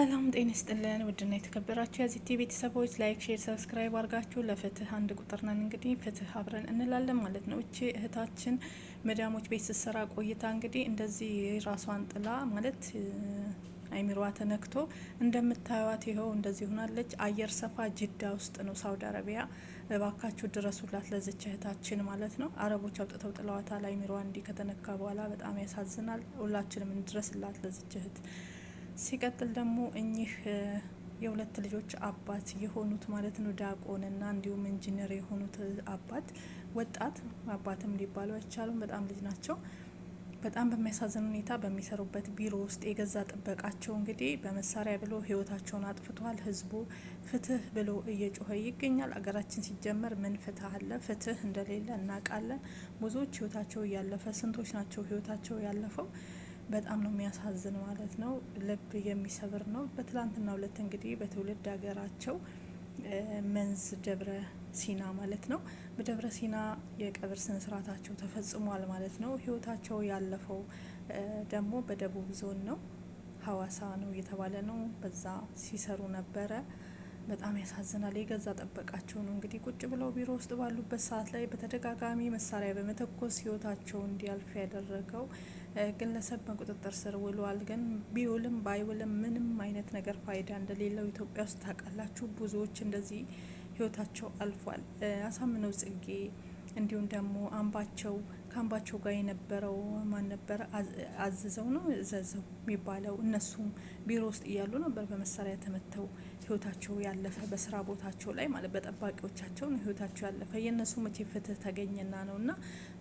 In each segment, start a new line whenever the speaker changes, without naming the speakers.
ሰላም ጤና ይስጥልን ውድና የተከበራችሁ የዚህ ቲቪ ቤተሰቦች ላይክ፣ ሼር፣ ሰብስክራይብ አድርጋችሁ ለፍትህ አንድ ቁጥር ነን እንግዲህ ፍትህ አብረን እንላለን ማለት ነው። እቺ እህታችን መዳሞች ቤት ስትሰራ ቆይታ እንግዲህ እንደዚህ ራሷን ጥላ ማለት አይሚሯ ተነክቶ እንደምታዩት ይኸው እንደዚህ ሆናለች። አየር ሰፋ ጅዳ ውስጥ ነው ሳውዲ አረቢያ። እባካችሁ ድረሱላት ለዚች እህታችን ማለት ነው። አረቦች አውጥተው ጥለዋታል። አይሚሯ እንዲህ ከተነካ በኋላ በጣም ያሳዝናል። ሁላችንም እንድረስላት ለዚች እህት። ሲቀጥል ደግሞ እኚህ የሁለት ልጆች አባት የሆኑት ማለት ነው ዲያቆንና እንዲሁም ኢንጂነር የሆኑት አባት ወጣት አባትም ሊባሉ አይቻሉም፣ በጣም ልጅ ናቸው። በጣም በሚያሳዝን ሁኔታ በሚሰሩበት ቢሮ ውስጥ የገዛ ጥበቃቸው እንግዲህ በመሳሪያ ብሎ ህይወታቸውን አጥፍቷል። ህዝቡ ፍትህ ብሎ እየጮኸ ይገኛል። አገራችን ሲጀመር ምን ፍትህ አለ? ፍትህ እንደሌለ እናውቃለን። ብዙዎች ህይወታቸው እያለፈ ስንቶች ናቸው ህይወታቸው ያለፈው? በጣም ነው የሚያሳዝን ማለት ነው። ልብ የሚሰብር ነው። በትላንትና ሁለት እንግዲህ በትውልድ ሀገራቸው መንዝ ደብረ ሲና ማለት ነው በደብረ ሲና የቀብር ስነ ስርዓታቸው ተፈጽሟል ማለት ነው። ህይወታቸው ያለፈው ደግሞ በደቡብ ዞን ነው፣ ሀዋሳ ነው እየተባለ ነው። በዛ ሲሰሩ ነበረ። በጣም ያሳዝናል። የገዛ ጠበቃቸው ነው እንግዲህ ቁጭ ብለው ቢሮ ውስጥ ባሉበት ሰዓት ላይ በተደጋጋሚ መሳሪያ በመተኮስ ህይወታቸው እንዲያልፍ ያደረገው ግለሰብ በቁጥጥር ስር ውሏል። ግን ቢውልም ባይውልም ምንም አይነት ነገር ፋይዳ እንደሌለው ኢትዮጵያ ውስጥ ታውቃላችሁ። ብዙዎች እንደዚህ ህይወታቸው አልፏል። አሳምነው ጽጌ እንዲሁም ደግሞ አምባቸው ከአምባቸው ጋር የነበረው ማን ነበረ? አዝዘው ነው ዘዘው የሚባለው። እነሱም ቢሮ ውስጥ እያሉ ነበር በመሳሪያ ተመተው ህይወታቸው ያለፈ በስራ ቦታቸው ላይ ማለት በጠባቂዎቻቸው ነው ህይወታቸው ያለፈ። የእነሱ መቼ ፍትህ ተገኘና ነው? እና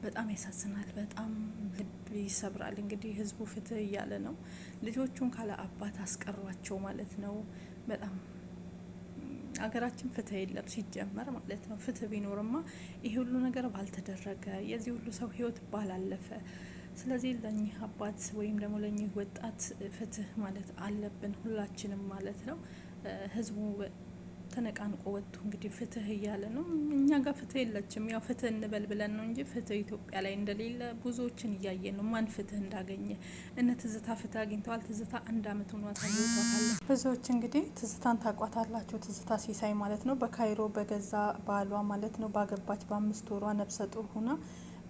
በጣም ያሳዝናል። በጣም ልብ ይሰብራል። እንግዲህ ህዝቡ ፍትህ እያለ ነው። ልጆቹን ካለ አባት አስቀሯቸው ማለት ነው። በጣም አገራችን ፍትህ የለም ሲጀመር ማለት ነው። ፍትህ ቢኖርማ ይሄ ሁሉ ነገር ባልተደረገ፣ የዚህ ሁሉ ሰው ህይወት ባላለፈ። ስለዚህ ለእኚህ አባት ወይም ደግሞ ለእኚህ ወጣት ፍትህ ማለት አለብን ሁላችንም ማለት ነው። ህዝቡ ተነቃንቆ ወጥቶ እንግዲህ ፍትህ እያለ ነው። እኛ ጋር ፍትህ የለችም። ያው ፍትህ እንበል ብለን ነው እንጂ ፍትህ ኢትዮጵያ ላይ እንደሌለ ብዙዎችን እያየን ነው። ማን ፍትህ እንዳገኘ። እነ ትዝታ ፍትህ አግኝተዋል። ትዝታ 1 አመት ሆኗታል ይወጣታል። ብዙዎች እንግዲህ ትዝታን ታቋታላችሁ። ትዝታ ሲሳይ ማለት ነው በካይሮ በገዛ ባሏ ማለት ነው ባገባች በ5 ወሯ ነብሰ ጡር ሆና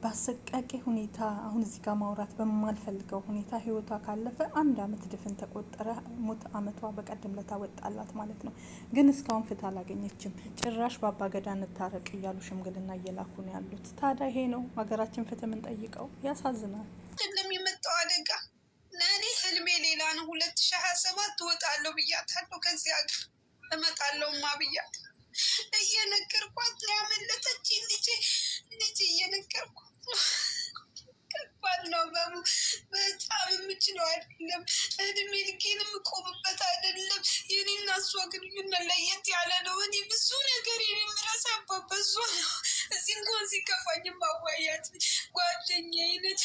በአሰቃቂ ሁኔታ አሁን እዚህ ጋር ማውራት በማልፈልገው ሁኔታ ህይወቷ ካለፈ 1 አመት ድፍን ተቆጠረ። ሞት አመቷ በቀደም ለታ ወጣላት ማለት ነው። ግን እስካሁን ፍትህ አላገኘችም። ጭራሽ በአባ ገዳ እንታረቅ እያሉ ሽምግልና እየላኩ ነው ያሉት። ታዲያ ይሄ ነው ሀገራችን ፍትህ የምንጠይቀው? ያሳዝናል።
የሚመጣው አደጋ ለእኔ ህልሜ ሌላ ነው። 2027 እወጣለሁ ብያታለሁ። ከዚህ ሀገር እመጣለሁማ ብያት እየነገርኳት ያመለጠች ልጅ እየነገርኳት ከባድ ነው። በጣም የምችለው አይደለም። እድሜ ልኬን የምቆምበት አይደለም። የኔና እሷ ግንኙነት ለየት ያለ ነው። እኔ ብዙ ነገር የምረሳበት በሷ ነው። እዚህ እንኳን ሲከፋኝ ማዋያት ጓደኛዬ ነች።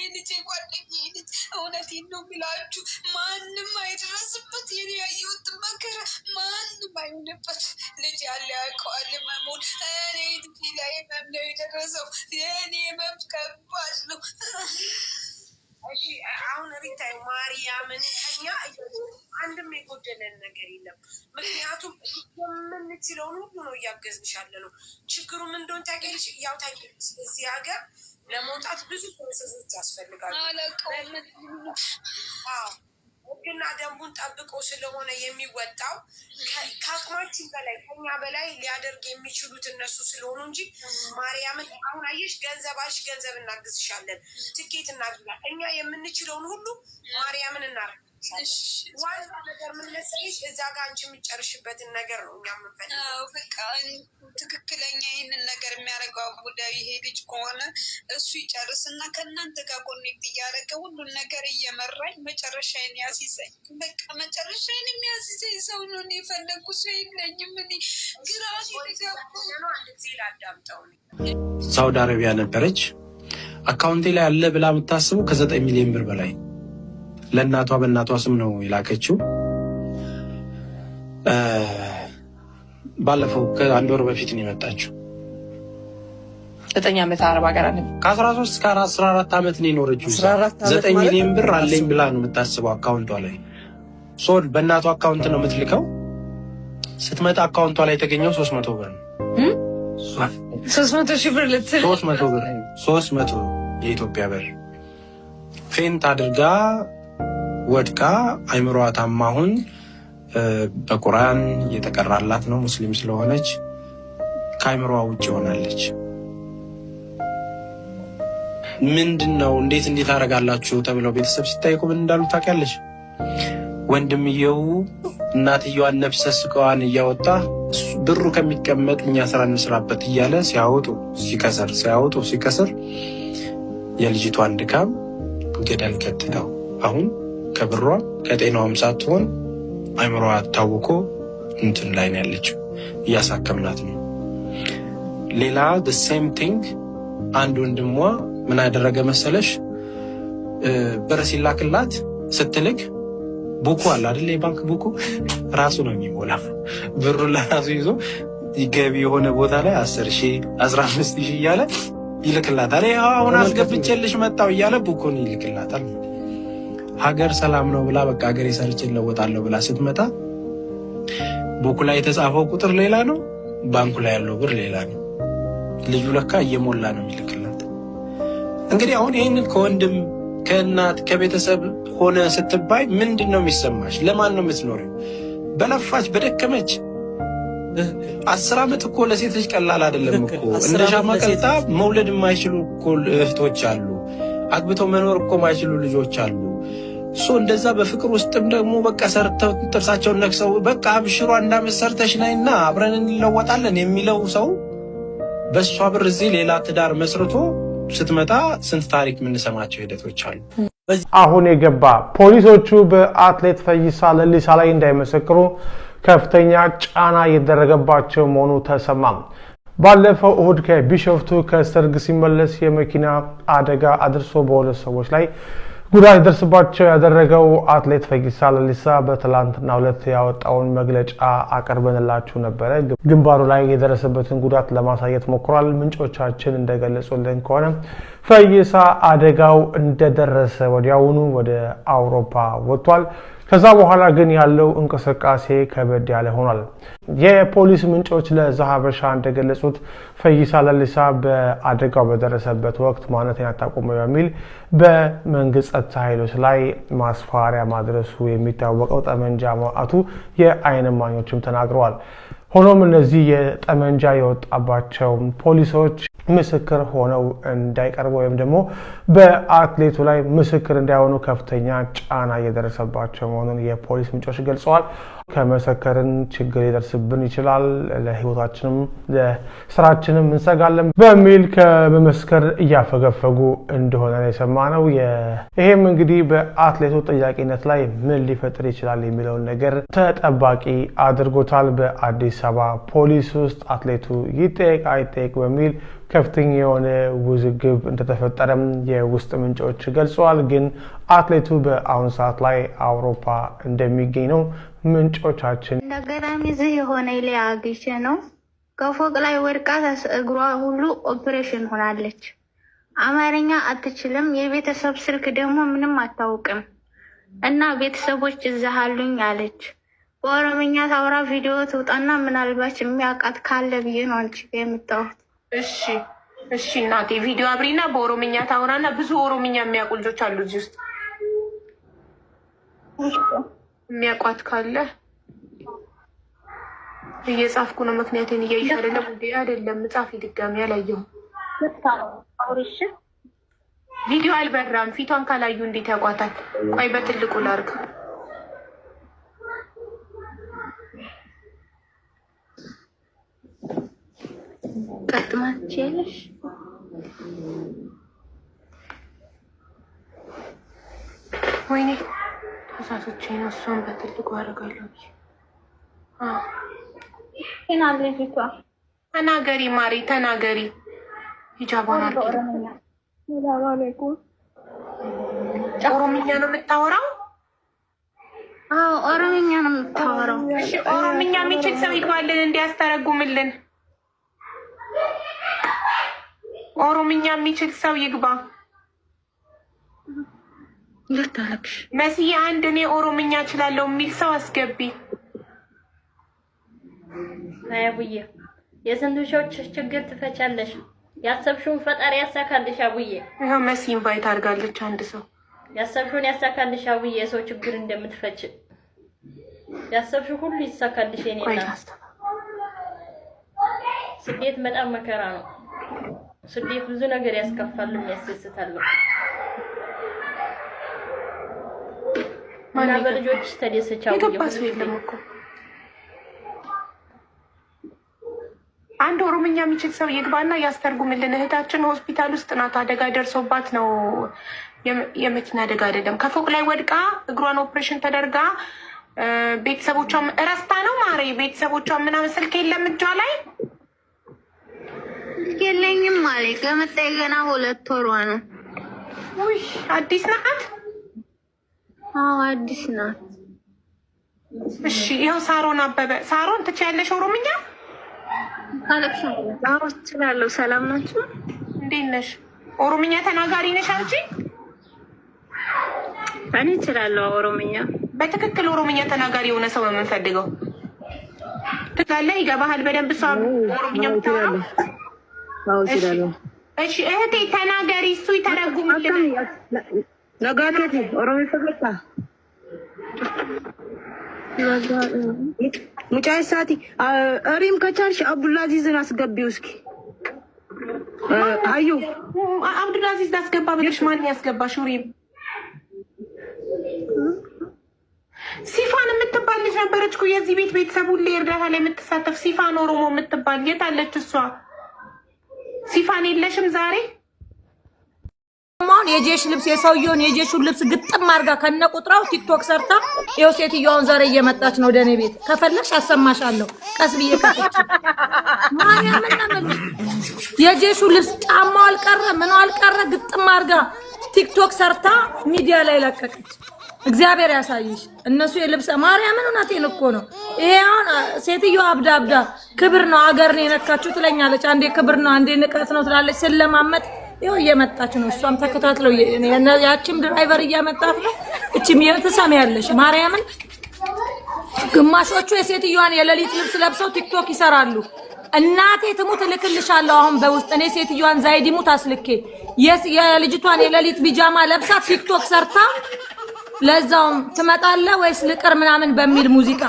ልጄ ጓደኛዬ ነች። እውነቴን ነው የሚላችሁ። ማንም አይድረስበት። የኔ ያየሁት መከራ ማንም አይሆንበት። ልጅ ያለ ያውቀዋል መሞን። እኔ ልጅ ላይ ህመም ነው የደረሰው። የኔ ህመም ከባድ ነው።
አሁን ሪታይ ማርያምን ከኛ አንድም የጎደለን ነገር የለም። ምክንያቱም የምንችለውን ሁሉ ነው እያገዝንሽ ያለ ነው። ችግሩ ምን እንደሆነ ታውቂያለሽ? ያው ታውቂያለሽ፣ እዚህ ሀገር ለመውጣት ብዙ ፕሮሰሶች ያስፈልጋሉ። ህግና ደንቡን ጠብቆ ስለሆነ የሚወጣው ከአቅማችን በላይ ከኛ በላይ ሊያደርግ የሚችሉት እነሱ ስለሆኑ እንጂ ማርያምን አሁን አየሽ፣ ገንዘባሽ ገንዘብ እናግዝሻለን፣ ትኬት እናግዛለን። እኛ የምንችለውን ሁሉ ማርያምን እናደርግ። ዋና ነገር ምን መሰለሽ፣ እዛ ጋር አንቺ የምትጨርሽበትን ነገር ነው እኛ የምንፈልገው።
በቃ ትክክለኛ ይህንን ነገር የሚያደርገው ጉዳይ ይሄ ልጅ ከሆነ እሱ ይጨርስና ከእናንተ ጋር ኮኔክት እያደረገ ሁሉን ነገር እየመራኝ መጨረሻዬን ያሲዘኝ። በቃ መጨረሻዬን የሚያሲዘኝ ሰው ነው። እኔ የፈለግኩ ሰው የለኝም። እኔ ግራ
ላዳምጠው።
ሳውዲ አረቢያ ነበረች። አካውንቴ ላይ አለ ብላ የምታስቡ ከ9 ሚሊዮን ብር በላይ ለእናቷ በእናቷ ስም ነው የላከችው። ባለፈው ከ1 ወር በፊት ነው የመጣችው።
9 ዓመት አረብ ሀገር አለ።
ከ13 እስከ 14 ዓመት ነው የኖረችው። 9 ሚሊዮን ብር አለኝ ብላ ነው የምታስበው አካውንቷ ላይ። ሶል በእናቷ አካውንት ነው የምትልከው። ስትመጣ አካውንቷ ላይ የተገኘው 300 ብር ነው።
300 ሺህ ብር ልትል
300 ብር 300 የኢትዮጵያ ብር ፌንት አድርጋ ወድቃ አይምሮዋ ታማሁን በቁርአን የተቀራላት ነው ሙስሊም ስለሆነች ከአይምሮዋ ውጭ ሆናለች። ምንድነው እንዴት አደርጋላችሁ ተብለው ቤተሰብ ሲጠይቁ ምን እንዳሉ ታውቂያለሽ? ወንድምየው እናትየዋን ነፍሰ ስጋዋን እያወጣ ብሩ ከሚቀመጥ እኛ ስራ እንስራበት እያለ ሲከስር የልጅቷን ድካም ገደል ከተተው። አሁን ከብሯ ከጤናዋም ሳትሆን አይምሮዋ ታውቆ እንትን ላይ ነው ያለችው። እያሳከምናት ነው። ሌላ the same thing አንድ ወንድሟ ምን አደረገ መሰለሽ? ብር ሲላክላት ስትልክ ቡኩ አለ አይደል? የባንክ ቡኩ ራሱ ነው የሚሞላው። ብሩን ለራሱ ይዞ ይገቢ የሆነ ቦታ ላይ 10,000 15,000 እያለ ይልክላታል። አሁን አስገብቼልሽ መጣው እያለ ቡኩን ይልክላታል። ሀገር ሰላም ነው ብላ በቃ ሀገር ሰርቼ ለወጣለሁ ብላ ስትመጣ ቡኩ ላይ የተጻፈው ቁጥር ሌላ ነው፣ ባንኩ ላይ ያለው ብር ሌላ ነው። ልጁ ለካ እየሞላ ነው የሚልክላት። እንግዲህ አሁን ይህንን ከወንድም ከእናት ከቤተሰብ ሆነ ስትባይ ምንድን ነው የሚሰማሽ? ለማን ነው የምትኖሪው? በለፋች በደከመች 10 ዓመት እኮ ለሴት ልጅ ቀላል አይደለም እኮ። እንደ ሻማ ቀልጣ መውለድ የማይችሉ እኮ እህቶች አሉ። አግብተው መኖር እኮ የማይችሉ ልጆች አሉ። እንደዛ በፍቅር ውስጥም ደግሞ በቃ ሰርተው ጥርሳቸውን ነክሰው በቃ አብሽሯ እንዳመት ሰርተሽ ነይና አብረን እንለወጣለን የሚለው ሰው በእሷ ብር እዚህ ሌላ ትዳር መስርቶ ስትመጣ ስንት ታሪክ የምንሰማቸው ሂደቶች አሉ።
አሁን የገባ ፖሊሶቹ በአትሌት ፈይሳ ለሊሳ ላይ እንዳይመሰክሩ ከፍተኛ ጫና እየተደረገባቸው መሆኑ ተሰማ። ባለፈው እሁድ ከቢሾፍቱ ከሰርግ ሲመለስ የመኪና አደጋ አድርሶ በሁለት ሰዎች ላይ ጉዳት ደርስባቸው ያደረገው አትሌት ፈይሳ ለሊሳ በትላንትናው ዕለት ያወጣውን መግለጫ አቀርበንላችሁ ነበር። ግንባሩ ላይ የደረሰበትን ጉዳት ለማሳየት ሞክሯል። ምንጮቻችን እንደገለጹልን ከሆነ ፈይሳ አደጋው እንደደረሰ ወዲያውኑ ወደ አውሮፓ ወጥቷል። ከዛ በኋላ ግን ያለው እንቅስቃሴ ከበድ ያለ ሆኗል። የፖሊስ ምንጮች ለዛሃበሻ እንደገለጹት ፈይሳ ለሊሳ በአደጋው በደረሰበት ወቅት ማንነቴን አታውቁም በሚል በመንግስት ጸጥታ ኃይሎች ላይ ማስፈራሪያ ማድረሱ የሚታወቀው ጠመንጃ ማውጣቱ የዓይን እማኞችም ተናግረዋል። ሆኖም እነዚህ የጠመንጃ የወጣባቸው ፖሊሶች ምስክር ሆነው እንዳይቀርቡ ወይም ደግሞ በአትሌቱ ላይ ምስክር እንዳይሆኑ ከፍተኛ ጫና እየደረሰባቸው መሆኑን የፖሊስ ምንጮች ገልጸዋል። ከመሰከርን ችግር ሊደርስብን ይችላል፣ ለህይወታችንም ለስራችንም እንሰጋለን በሚል ከመመስከር እያፈገፈጉ እንደሆነ የሰማነው። ይሄም እንግዲህ በአትሌቱ ጥያቄነት ላይ ምን ሊፈጥር ይችላል የሚለውን ነገር ተጠባቂ አድርጎታል። በአዲስ አበባ ፖሊስ ውስጥ አትሌቱ ይጠየቅ አይጠየቅ በሚል ከፍተኛ የሆነ ውዝግብ እንደተፈጠረም የውስጥ ምንጮች ገልጸዋል። ግን አትሌቱ በአሁኑ ሰዓት ላይ አውሮፓ እንደሚገኝ ነው ምንጮቻችን።
እንደገራሚ ዝህ የሆነ ላይ አግኝቼ ነው ከፎቅ ላይ ወድቃ እግሯ ሁሉ ኦፕሬሽን ሆናለች። አማርኛ አትችልም፣ የቤተሰብ ስልክ ደግሞ ምንም አታውቅም እና ቤተሰቦች እዚህ አሉኝ አለች። በኦሮምኛ ታውራ ቪዲዮ ትውጣና ምናልባት የሚያውቃት ካለ ብዬ ነው አንቺ የምታወት።
እሺ እናቴ ቪዲዮ አብሪና በኦሮምኛ ታውራና ብዙ ኦሮምኛ የሚያውቁ ልጆች አሉ እዚህ ውስጥ የሚያውቋት ካለ እየጻፍኩ ነው። ምክንያቱም እያየሽ አይደለም እንዴ? አይደለም ጻፊ ድጋሚ ያላየው ቪዲዮ አልበራም። ፊቷን ካላዩ እንዴት ያውቋታል? ቆይ በትልቁ ላርግ።
ቀጥማችልሽ
ወይኔ ተሳስቼ ነው። እሷን በትልቁ አደርጋለሁ።
እናለጅቷ
ተናገሪ ማሪ ተናገሪ። ሂጃባን አድርጊ። ኦሮምኛ ነው የምታወራው?
አዎ ኦሮምኛ ነው የምታወራው።
እሺ ኦሮምኛ የሚችል ሰው ይግባልን እንዲያስተረጉምልን። ኦሮምኛ የሚችል ሰው ይግባ።
ልታለቅሽ
መስዬ አንድ እኔ ኦሮምኛ እችላለሁ የሚል ሰው አስገቢ።
አቡዬ የስንቶች ችግር ትፈቻለሽ። ያሰብሽውን ፈጣሪ ያሳካልሽ አቡዬ።
ይሄው መሲ ኢንቫይት አድርጋለች አንድ ሰው።
ያሰብሽውን ያሳካልሽ አቡዬ። የሰው ችግር እንደምትፈች ያሰብሽው ሁሉ ይሳካልሽ የኔና። ስደት በጣም መከራ ነው። ስደት ብዙ ነገር ያስከፋል፣ ያስደስታል። እና በልጆች ተደሰቻው
እኮ አንድ ኦሮምኛ የሚችል ሰው ይግባና ያስተርጉምልን። እህታችን ሆስፒታል ውስጥ ናት። አደጋ ደርሶባት ነው። የመኪና አደጋ አይደለም። ከፎቅ ላይ ወድቃ እግሯን ኦፕሬሽን ተደርጋ ቤተሰቦቿም እረስታ ነው ማሬ። ቤተሰቦቿም ምናምን ስልክ የለም እጇ ላይ
የለኝም ማለት ከመጣይ ገና 2 ወሯ ነው።
ውይ አዲስ ናት።
አዎ አዲስ ናት።
እሺ ይኸው ሳሮን አበበ። ሳሮን ትችያለሽ ኦሮምኛ?
አዎ እችላለሁ። ሰላም ናችሁ?
እንዴት ነሽ? ኦሮምኛ ተናጋሪ ነሽ አንቺ?
እኔ እችላለሁ ኦሮምኛ።
በትክክል ኦሮምኛ ተናጋሪ የሆነ ሰው የምንፈልገው ትላለህ። ይገባሃል በደንብ እሷ ኦሮምኛ የምታወራው?
አዎ እችላለሁ።
እሺ እህቴ ተናገሪ፣ እሱ ይተረጉምልን።
ነጋቴ ኦሮምኛ ፈቀጣ ሙጫይ ሳቲ አሪም ከቻልሽ አብዱልአዚዝን አስገቢው እስኪ። አዩ
አብዱልአዚዝ ላስገባ ብለሽ ማን ያስገባሽ? ሪም ሲፋን የምትባል ልጅ ነበረች እኮ የዚህ ቤት ቤተሰብ ሁሌ እርዳታ ላይ የምትሳተፍ ሲፋን ኦሮሞ የምትባል የት አለች እሷ? ሲፋን የለሽም ዛሬ?
ማን የጄሽ ልብስ የሰውየውን የጄሹን ልብስ ግጥም አድርጋ ከነቁጥራው ቲክቶክ ሰርታ ይኸው ሴትዮዋን ዛሬ እየመጣች ነው ወደኔ ቤት። ከፈለሽ አሰማሻለሁ ቀስ ብዬ ከፈች ማርያም እና የጄሹ ልብስ ጫማው አልቀረ ምን አልቀረ ግጥም አድርጋ ቲክቶክ ሰርታ ሚዲያ ላይ ለቀቀች። እግዚአብሔር ያሳይሽ። እነሱ የልብስ ማርያምን እውነቴን እኮ ነው። ይሄ አሁን ሴትዮዋ አብዳ ክብር ነው አገርን የነካችሁ ትለኛለች። አንዴ ክብር ነው አንዴ ንቀት ነው ትላለች። ስለማመጥ ይኸው እየመጣች ነው። እሷም ተከታትለው ያቺም ድራይቨር እያመጣት ነው። እቺም ትሰሚያለሽ ማርያምን። ግማሾቹ የሴትዮዋን የሌሊት ልብስ ለብሰው ቲክቶክ ይሰራሉ። እናቴ ትሙት እልክልሻለሁ አሁን በውስጥ እኔ ሴትዮዋን ዛይዲሙት አስልኬ የልጅቷን የሌሊት ቢጃማ ለብሳ ቲክቶክ ሰርታ ለዛውም ትመጣለህ ወይስ ልቅር ምናምን በሚል ሙዚቃ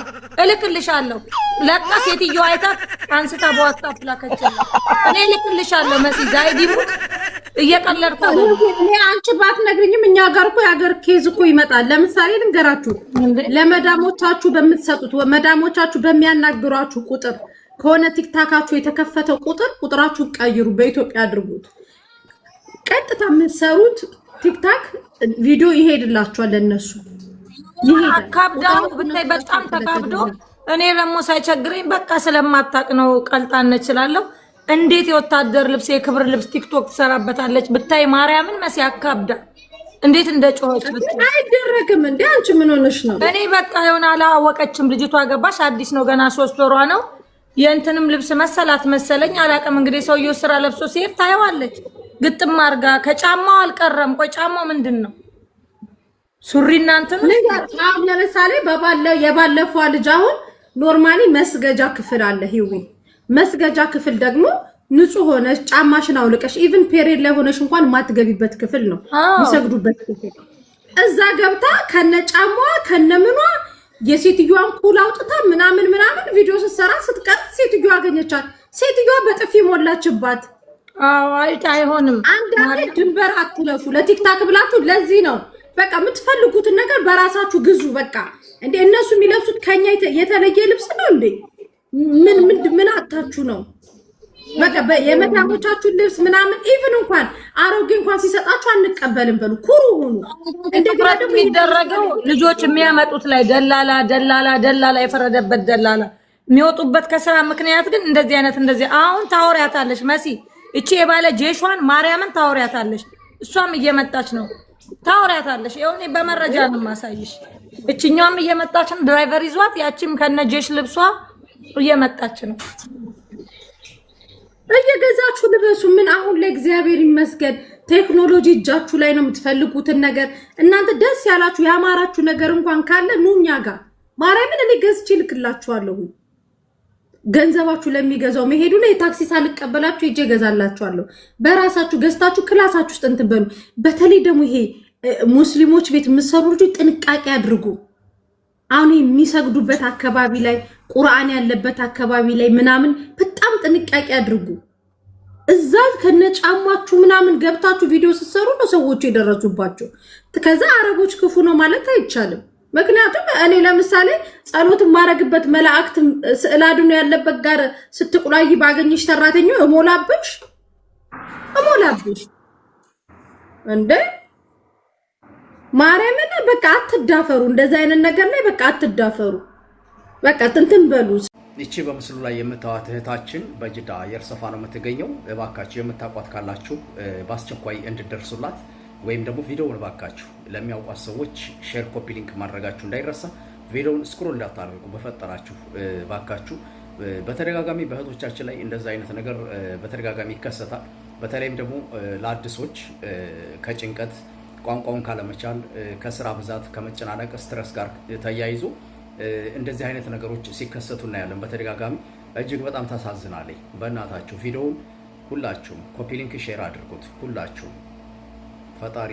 እልክልሻለሁ። ለቃ ሴትዮዋ አይታት አንስታ በዋትስአፕ ላከችልኝ። እኔ እልክልሻለሁ መሲ ዛይዲሙት እየቀለድኩ ነው።
እኔ አንቺ ባትነግሪኝም እኛ ጋር እኮ የሀገር ኬዝ እኮ ይመጣል። ለምሳሌ ልንገራችሁ፣ ለመዳሞቻችሁ በምትሰጡት መዳሞቻችሁ በሚያናግሯችሁ ቁጥር ከሆነ ቲክታካችሁ የተከፈተው ቁጥራችሁን ቀይሩ፣ በኢትዮጵያ አድርጉት። ቀጥታ የምትሰሩት ቲክታክ ቪዲዮ ይሄድላችኋል። ለነሱ ይሄዳል።
አካብዳው ብታይ በጣም ተካብዶ እኔ ደግሞ ሳይቸግረኝ በቃ ስለማታቅ ነው ቀልጣን እችላለሁ። እንዴት የወታደር ልብስ የክብር ልብስ ቲክቶክ ትሰራበታለች ብታይ ማርያምን መሲ አካብዳ እንዴት እንደጮኸች ብታይ
አይደረግም እንዴ አንቺ ምን ሆነሽ ነው?
እኔ በቃ የሆነ አላወቀችም ልጅቷ። ገባሽ አዲስ ነው ገና 3 ወሯ ነው። የእንትንም ልብስ መሰላት መሰለኝ አላውቅም። እንግዲህ ሰውየው ስራ ለብሶ ሲሄድ ታየዋለች ግጥም አድርጋ ከጫማው አልቀረም። ቆይ ጫማው ምንድን ነው? ሱሪና እንትን
አሁን ለምሳሌ የባለፈው ልጅ አሁን ኖርማሊ መስገጃ ክፍል አለ። ሂዊ መስገጃ ክፍል ደግሞ ንጹህ ሆነሽ ጫማሽን አውልቀሽ ኢቭን ፔሪድ ላይ ሆነሽ እንኳን ማትገቢበት ክፍል ነው የሚሰግዱበት ክፍል። እዛ ገብታ ከነጫማዋ ከነምኗ የሴትዮዋን ኩል አውጥታ ምናምን ቪዲዮ ስትሰራ ስትቀጥ ሴትዮዋ አገኘቻት። ሴትዮዋ በጥፊ ሞላችባት።
አይሆንም።
አንዳንዴ ድንበር አትለፉ ለቲክታክ ብላችሁ። ለዚህ ነው በቃ የምትፈልጉትን ነገር በራሳችሁ ግዙ። በቃ እንዴ እነሱ የሚለብሱት ከኛ የተለየ ልብስ ነው እንዴ? ምን አታችሁ ነው? በቃ የመዳሞቻችሁን ልብስ ምናምን ኢቭን እንኳን አሮጌ እንኳን ሲሰጣችሁ አንቀበልም በሉ። ኩሩ ሁኑ። እንደገና ደግሞ
የሚደረገው ልጆች የሚያመጡት ላይ ደላላ የፈረደበት ደላላ የሚወጡበት ከስራ ምክንያት ግን እንደዚህ አይነት እንደዚህ አሁን ታወሪያታለሽ መሲ እቺ የባለ ጄሿን ማርያምን ታወሪያታለሽ። እሷም እየመጣች ነው ታወሪያታለሽ። ይሁን በመረጃ ነው ማሳይሽ። እቺኛውም እየመጣች ነው ድራይቨር ይዟት፣ ያቺም ከነ ጄሽ ልብሷ እየመጣች ነው። እየገዛችሁ ልበሱ። ምን አሁን ለእግዚአብሔር ይመስገን
ቴክኖሎጂ እጃችሁ ላይ ነው የምትፈልጉትን ነገር እናንተ ደስ ያላችሁ ያማራችሁ ነገር እንኳን ካለ ኑኛ ጋር ማርያምን እኔ ገዝቼ ልክላችኋለሁ ገንዘባችሁ ለሚገዛው መሄዱ ነው የታክሲ ሳልቀበላችሁ እጄ ገዛላችኋለሁ በራሳችሁ ገዝታችሁ ክላሳችሁ ውስጥ እንትን በሉ በተለይ ደግሞ ይሄ ሙስሊሞች ቤት ምሰሩ ልጅ ጥንቃቄ አድርጉ አሁን የሚሰግዱበት አካባቢ ላይ ቁርአን ያለበት አካባቢ ላይ ምናምን በጣም ጥንቃቄ አድርጉ እዛ ከነጫማችሁ ምናምን ገብታችሁ ቪዲዮ ሲሰሩ ነው ሰዎች የደረሱባቸው ከዛ አረቦች ክፉ ነው ማለት አይቻልም ምክንያቱም እኔ ለምሳሌ ጸሎት ማረግበት መላእክት ስዕላዱን ያለበት ጋር ስትቁላይ ባገኝሽ ሰራተኛው እሞላብሽ እንዴ ማርያምን በቃ አትዳፈሩ እንደዛ አይነት ነገር ላይ በቃ አትዳፈሩ በቃ እንትን በሉ
እቺ በምስሉ ላይ የምታዩት እህታችን በጅዳ አየር ሰፋ ነው የምትገኘው እባካችሁ የምታቋት ካላችሁ በአስቸኳይ እንድትደርሱላት ወይም ደግሞ ቪዲዮውን ባካችሁ ለሚያውቋት ሰዎች ሼር ኮፒ ሊንክ ማድረጋችሁ እንዳይረሳ ቪዲዮውን ስክሮል እንዳታደርጉ በፈጠራችሁ ባካችሁ በተደጋጋሚ በእህቶቻችን ላይ እንደዛ አይነት ነገር በተደጋጋሚ ይከሰታል በተለይም ደግሞ ለአዲሶች ከጭንቀት ቋንቋውን ካለመቻል ከስራ ብዛት ከመጨናነቅ ስትረስ ጋር ተያይዞ እንደዚህ አይነት ነገሮች ሲከሰቱ እናያለን በተደጋጋሚ እጅግ በጣም ታሳዝናለኝ በእናታችሁ ቪዲዮውን ሁላችሁም ኮፒ ሊንክ ሼር አድርጉት ሁላችሁም ፈጣሪ